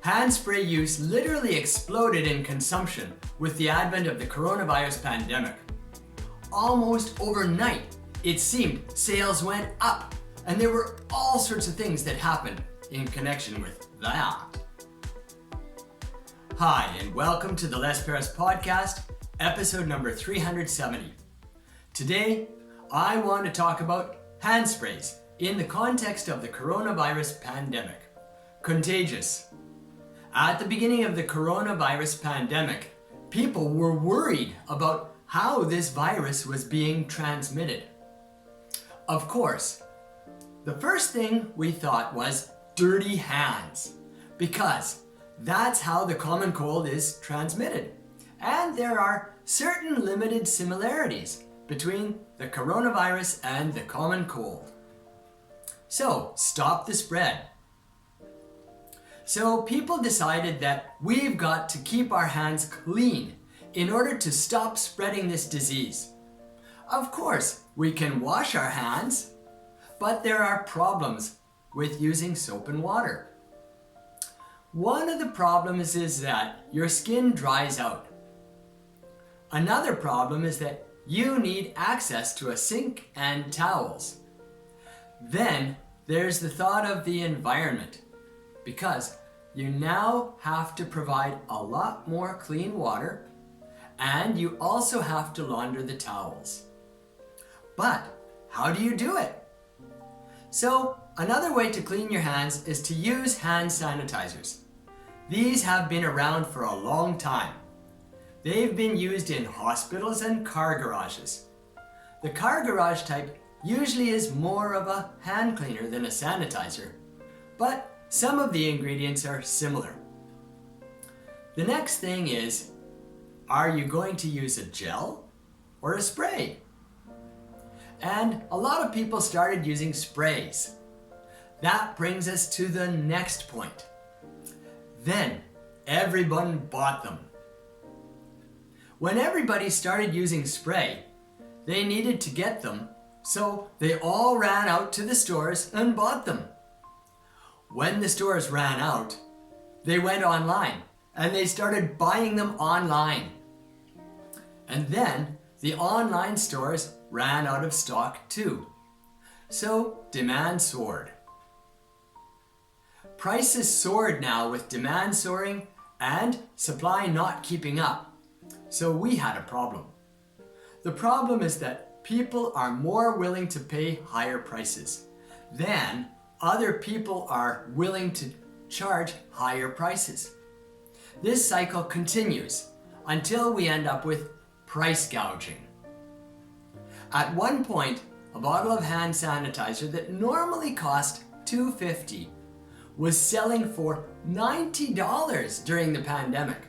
Hand spray use literally exploded in consumption with the advent of the coronavirus pandemic. Almost overnight, it seemed sales went up, and there were all sorts of things that happened in connection with that. Hi, and welcome to the Les Paris podcast, episode number 370. Today, I want to talk about hand sprays in the context of the coronavirus pandemic. Contagious. At the beginning of the coronavirus pandemic, people were worried about how this virus was being transmitted. Of course, the first thing we thought was dirty hands, because that's how the common cold is transmitted. And there are certain limited similarities between the coronavirus and the common cold. So, stop the spread. So people decided that we've got to keep our hands clean in order to stop spreading this disease. Of course, we can wash our hands, but there are problems with using soap and water. One of the problems is that your skin dries out. Another problem is that you need access to a sink and towels. Then there's the thought of the environment, because you now have to provide a lot more clean water, and you also have to launder the towels. But how do you do it? So another way to clean your hands is to use hand sanitizers. These have been around for a long time. They've been used in hospitals and car garages. The car garage type usually is more of a hand cleaner than a sanitizer, but some of the ingredients are similar. The next thing is, are you going to use a gel or a spray? And a lot of people started using sprays. That brings us to the next point. Then everyone bought them. When everybody started using spray, they needed to get them, so they all ran out to the stores and bought them. When the stores ran out, they went online and they started buying them online. And then the online stores ran out of stock too. So demand soared. Prices soared now with demand soaring and supply not keeping up. So we had a problem. The problem is that people are more willing to pay higher prices than other people are willing to charge higher prices. This cycle continues until we end up with price gouging. At one point, a bottle of hand sanitizer that normally cost $2.50 was selling for $90 during the pandemic.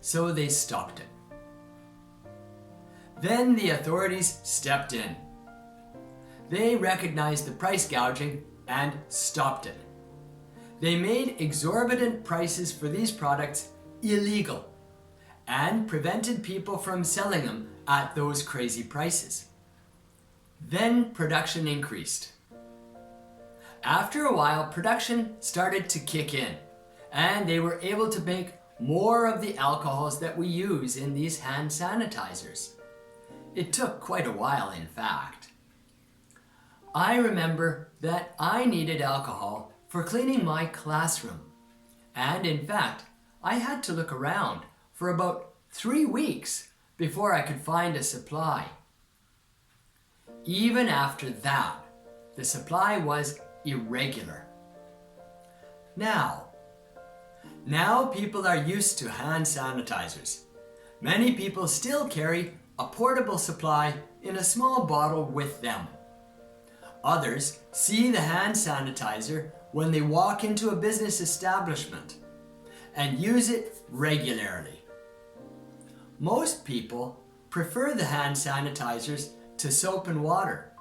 So they stopped it. Then the authorities stepped in. They recognized the price gouging and stopped it. They made exorbitant prices for these products illegal and prevented people from selling them at those crazy prices. Then production increased. After a while, production started to kick in, and they were able to make more of the alcohols that we use in these hand sanitizers. It took quite a while, in fact. I remember that I needed alcohol for cleaning my classroom. And in fact, I had to look around for about 3 weeks before I could find a supply. Even after that, the supply was irregular. Now people are used to hand sanitizers. Many people still carry a portable supply in a small bottle with them. Others see the hand sanitizer when they walk into a business establishment and use it regularly. Most people prefer the hand sanitizers to soap and water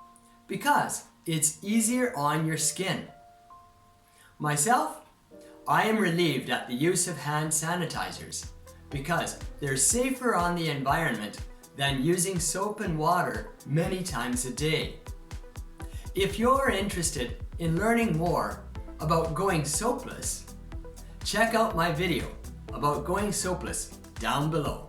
because it's easier on your skin. Myself, I am relieved at the use of hand sanitizers because they're safer on the environment than using soap and water many times a day. If you're interested in learning more, about going soapless, check out my video about going soapless down below.